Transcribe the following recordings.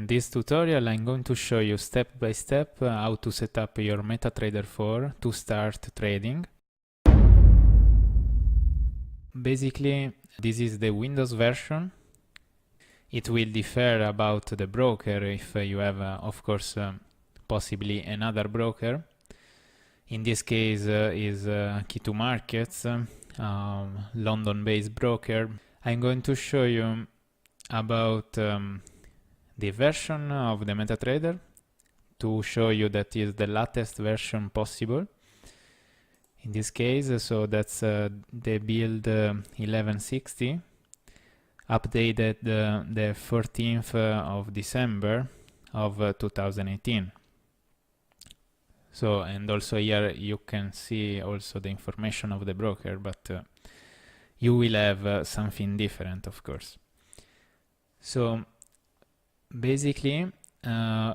In this tutorial I'm going to show you step by step how to set up your Metatrader 4 to start trading. Basically, this is the Windows version. It will differ about the broker if you have, of course, possibly another broker. In this case is Key2 Markets, London-based broker. I'm going to show you about the version of the Metatrader to show you that is the latest version possible. In this case, so that's the build 1160, updated the 14th of December of 2018. So, and also here you can see also the information of the broker, but you will have something different, of course. So basically,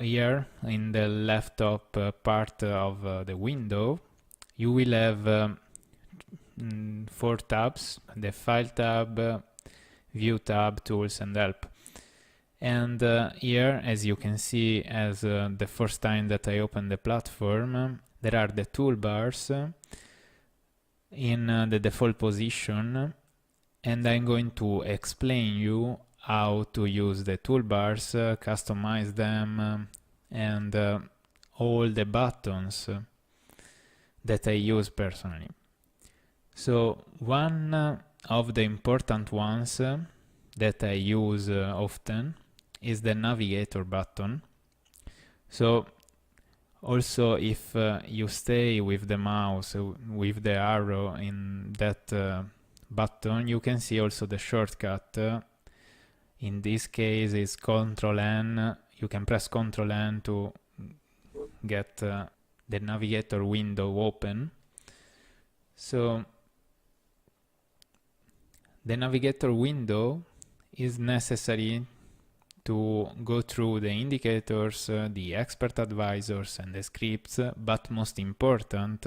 here in the left top part of the window, you will have 4 tabs: the File tab, View tab, Tools, and Help. And here, as you can see, as the first time that I open the platform, there are the toolbars in the default position, and I'm going to explain you how to use the toolbars, customize them, and all the buttons that I use personally. So one of the important ones that I use often is the Navigator button. So also if you stay with the mouse, with the arrow in that button, you can see also the shortcut. In this case is Ctrl N. You can press Ctrl N to get the Navigator window open. So the Navigator window is necessary to go through the indicators, the expert advisors, and the scripts, but most important,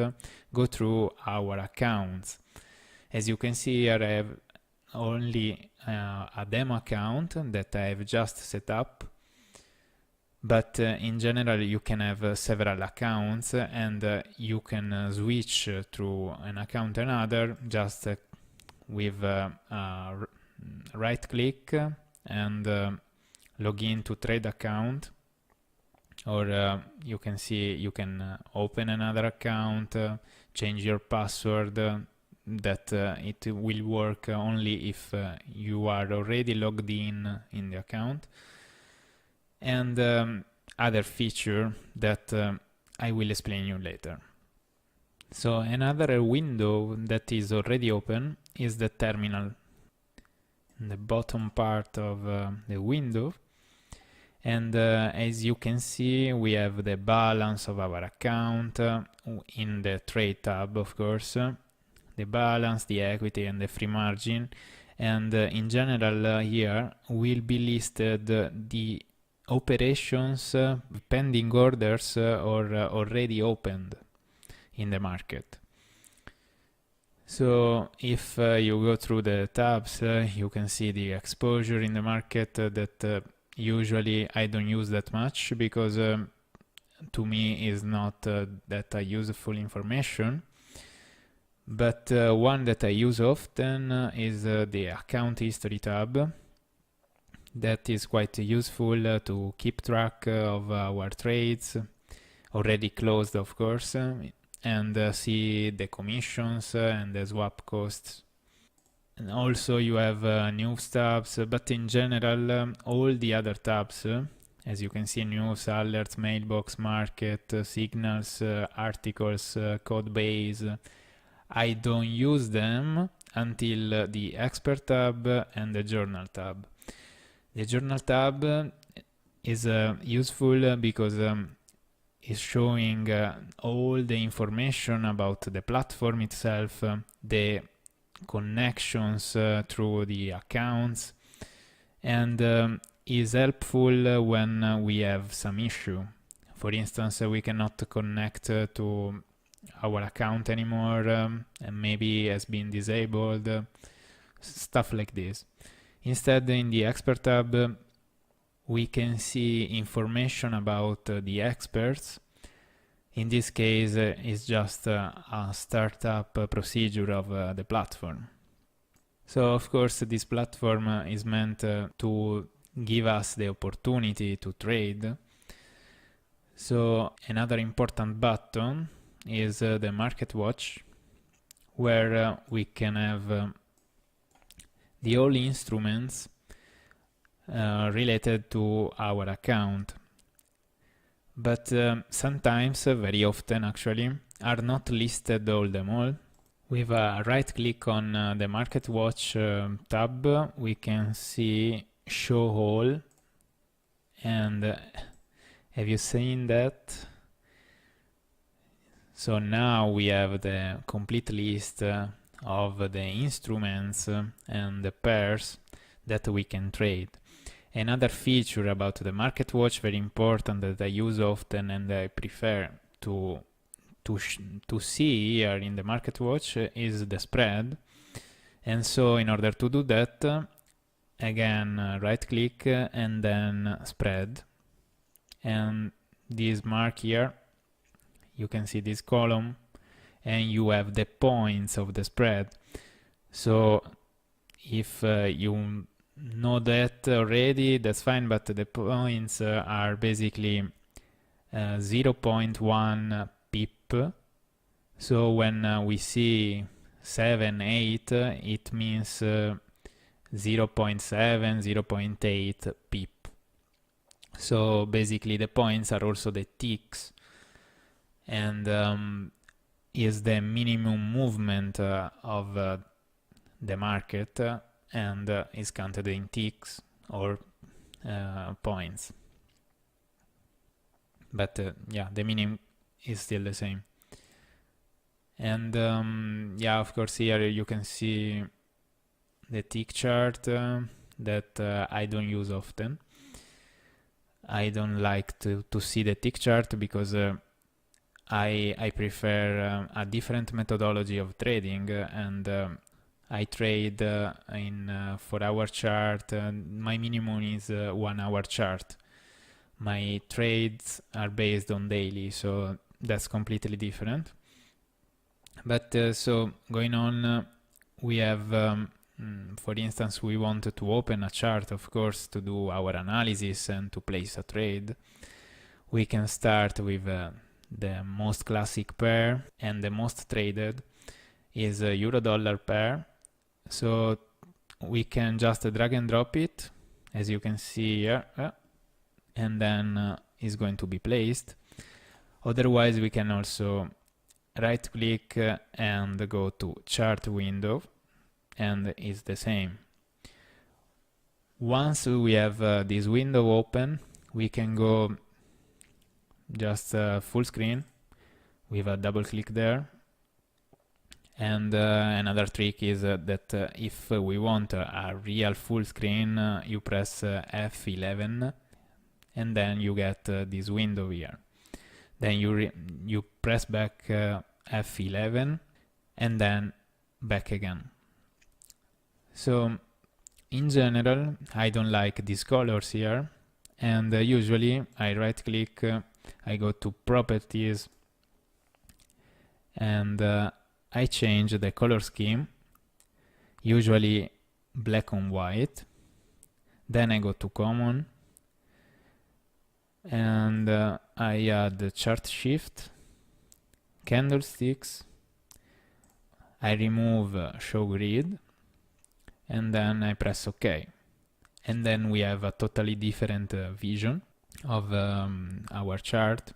go through our accounts. As you can see here, I have only a demo account that I have just set up, but in general you can have several accounts, and you can switch through an account another just with right click and log in to trade account, or you can see you can open another account, change your password, that it will work only if you are already logged in the account, and other feature that I will explain you later. So another window that is already open is the terminal in the bottom part of the window, and as you can see, we have the balance of our account in the trade tab, of course, the balance, the equity, and the free margin, and in general here will be listed the operations, pending orders, or already opened in the market. So if you go through the tabs, you can see the exposure in the market that usually I don't use that much, because to me is not that useful information. But one that I use often is the account history tab. That is quite useful to keep track of our trades, already closed of course, and see the commissions and the swap costs. And also you have news tabs, but in general all the other tabs, as you can see, news, alerts, mailbox, market, signals, articles, code base, I don't use them until the expert tab and the journal tab. The journal tab is useful because it's showing all the information about the platform itself, the connections through the accounts, and is helpful when we have some issue. For instance, we cannot connect to our account anymore, and maybe has been disabled, stuff like this. Instead, in the expert tab, we can see information about the experts. In this case, it's just a startup procedure of the platform. So of course this platform is meant to give us the opportunity to trade. So another important button is the Market Watch, where we can have the all instruments related to our account. But sometimes, very often actually, are not listed all them all. With a right click on the Market Watch tab, we can see Show All, and have you seen that? So now we have the complete list of the instruments and the pairs that we can trade. Another feature about the Market Watch, very important, that I use often and I prefer to see here in the Market Watch is the spread. And so in order to do that, again right click and then spread, and this mark here, you can see this column and you have the points of the spread. So if you know that already, that's fine, but the points are basically 0.1 pip. So when we see 7, 8, it means 0.7, 0.8 pip. So basically the points are also the ticks, and is the minimum movement of the market, and is counted in ticks or points. But yeah, the minimum is still the same. And yeah, of course here you can see the tick chart that I don't use often. I don't like to see the tick chart because I prefer a different methodology of trading, and I trade in 4-hour chart. My minimum is 1-hour chart. My trades are based on daily, so that's completely different. But so going on, we have for instance, we want to open a chart, of course, to do our analysis and to place a trade. We can start with the most classic pair, and the most traded is a euro-dollar pair. So we can just drag and drop it, as you can see here, and then it's going to be placed. Otherwise, we can also right click and go to chart window, and it's the same. Once we have this window open, we can go just full screen with a double click there. And another trick is that if we want a real full screen, you press F11 and then you get this window here. Then you press back F11 and then back again. So in general, I don't like these colors here, and usually I right click, I go to properties, and I change the color scheme, usually black on white. Then I go to common, and I add chart shift, candlesticks, I remove show grid, and then I press OK. And then we have a totally different vision of our chart.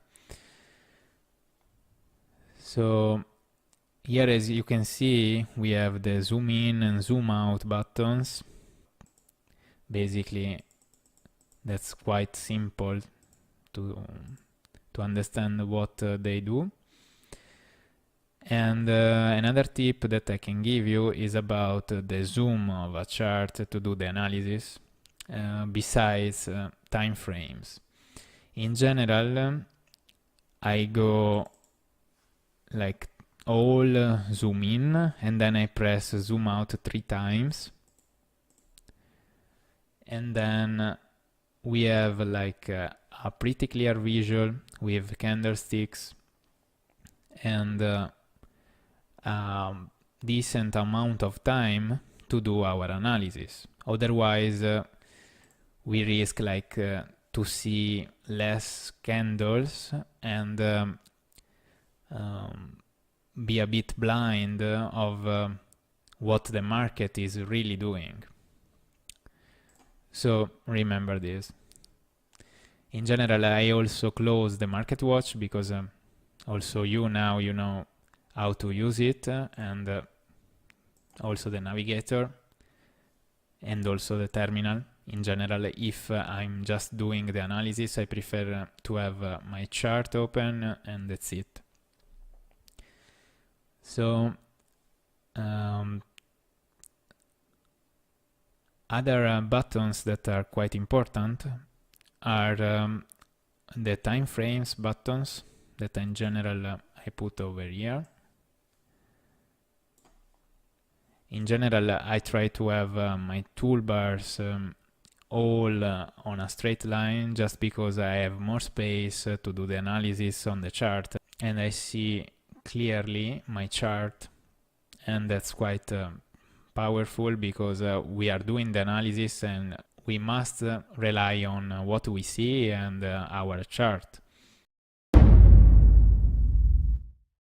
So here, as you can see, we have the zoom in and zoom out buttons. Basically, that's quite simple to understand what they do. And another tip that I can give you is about the zoom of a chart to do the analysis, besides time frames. In general, I go like all zoom in, and then I press zoom out 3 times, and then we have like a pretty clear visual with candlesticks and decent amount of time to do our analysis. Otherwise, we risk like to see less candles and be a bit blind of what the market is really doing. So remember this. In general, I also close the market watch because also now you know how to use it, and also the navigator and also the terminal. In general, if I'm just doing the analysis, I prefer to have my chart open and that's it. So other buttons that are quite important are the time frames buttons that in general I put over here. In general, I try to have my toolbars all on a straight line just because I have more space to do the analysis on the chart and I see clearly my chart, and that's quite powerful because we are doing the analysis and we must rely on what we see and our chart.